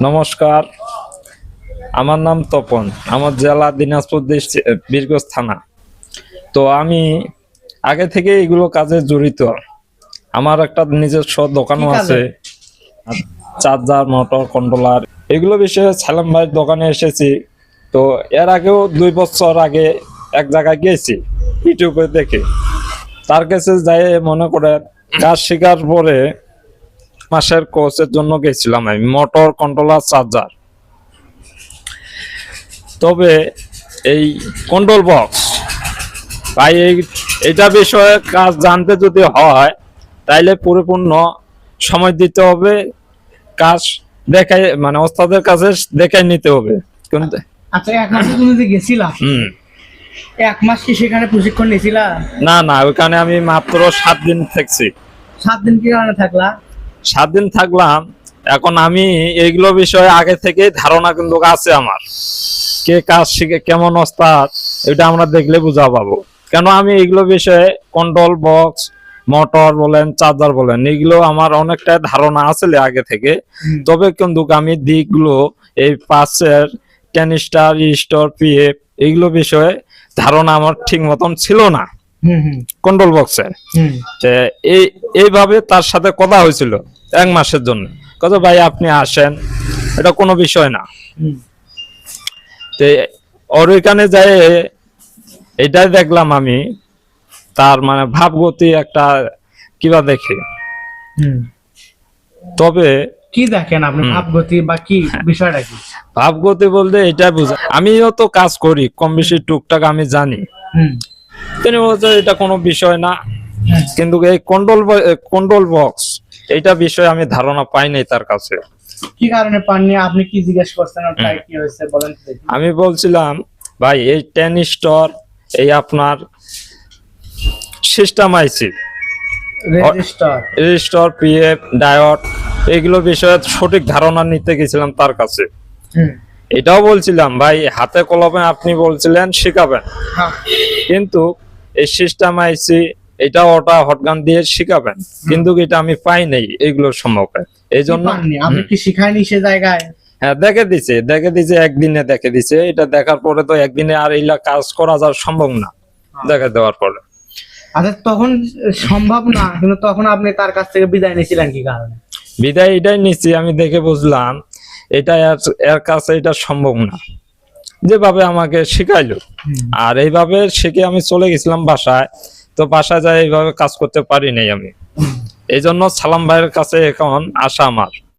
নমস্কার, আমার নাম তপন। আমার জেলা দিনাজপুর বীরগঞ্জ থানা। তো আমি আগে থেকে এগুলো কাজে জড়িত। আমার একটা নিজস্ব দোকানও আছে, চার্জার, মোটর, কন্ট্রোলার এগুলো বিষয়ে সালাম ভাইয়ের দোকানে এসেছি। তো এর আগেও 2 বছর আগে এক জায়গায় গিয়েছি ইউটিউবে দেখে। তার কাছে যাই মনে করে কাজ শেখার পরে মাসের কোর্সের জন্য গেছিলাম আমি, মোটর, কন্ট্রোলার, চার্জার। তবে এই কন্ট্রোল বক্স ভাই, এটা বিষয়ে কাজ জানতে যদি হয় তাইলে পরিপূর্ণ সময় দিতে হবে। কাজ দেখাই মানে ওস্তাদের কাছে দেখাই নিতে হবে। কিন্তু আচ্ছা, 1 মাসে তুমি যে গেছিলা, 1 মাস কি সেখানে প্রশিক্ষণ নিয়েছিলা? না না, ওইখানে আমি মাত্র 7 দিন থাকছি। 7 দিন কি কারণে থাকলা? 7 দিন থাকলাম। এখন আমি এইগুলো বিষয়ে আগে থেকে ধারণা কিন্তু আছে আমার, কে কাজ শিখে কেমন ওস্তাদ এটা আমরা দেখলে বুঝা পাবো। কেন আমি এইগুলো বিষয়ে কন্ট্রোল বক্স, মোটর বলেন, চার্জার বলেন, এগুলো আমার অনেকটা ধারণা আছে আগে থেকে। তবে কিন্তু আমি দিকগুলো এই পাশের ক্যানিস্টার, রিস্টোর, পিএফ এইগুলো বিষয়ে ধারণা আমার ঠিক মতন ছিল না। কন্ট্রোল বক্সের এইভাবে তার সাথে কথা হয়েছিল 1 মাসের জন্য। কত ভাই আপনি আসেন, এটা কোনো বিষয় না। ওর ওইখানে যাই এটাই দেখলাম আমি, তার মানে ভাবগতি একটা কিবা দেখে। তবে কি দেখেন আপনি ভাবগতি বা কি বিষয়টা কি? ভাবগতি বলতে এটা বুঝা, আমিও তো কাজ করি কম বেশি টুকটাক আমি জানি। তিনি বলছে এটা কোনো বিষয় না, কিন্তু এই কন্ট্রোল বক্স এইটা বিষয়ে আমি ধারণা পাই নাই তার কাছে। কি কারণে পাননি? আপনি কি জিজ্ঞেস করছেন? ওটাই কি হয়েছে বলেন তো দেখি। আমি বলছিলাম ভাই এই 10 স্টোর, এই আপনার সিস্টেম আইসি, রেজিস্টার, পিএফ, ডায়োড এগুলো বিষয়ে সঠিক ধারণা নিতে গেছিলাম তার কাছে। এটাও বলছিলাম ভাই হাতে কলমে আপনি বলছিলেন শিখাবেন, কিন্তু এই সিস্টেম আইসি এটা ওটা হটগান দিয়ে শিখাবেন, কিন্তু এটা আমি পাই নাই এগুলোর সম্পর্কে। এই জন্য আপনি কি শিখায়নি সে জায়গায়? হ্যাঁ, দেখে দিছে একদিনে দেখে দিছে। এটা দেখার পরে তো একদিনে আর এইলা কাজ করা যাওয়া সম্ভব না দেখে দেওয়ার পরে। আচ্ছা, তখন সম্ভব না, কিন্তু তখন আপনি তার কাছ থেকে বিদায় নিয়েছিলেন কি কারণে? বিদায় এটাই নিচ্ছি, আমি দেখে বুঝলাম এটা এর কাছে এটা সম্ভব না, যেভাবে আমাকে শিখাইলো। আর এইভাবে শিখে আমি চলে গেছিলাম বাসায়। তো বাসায় যাই এইভাবে কাজ করতে পারি নাই আমি। এই জন্য সালাম ভাইয়ের কাছে এখন আসা আমার।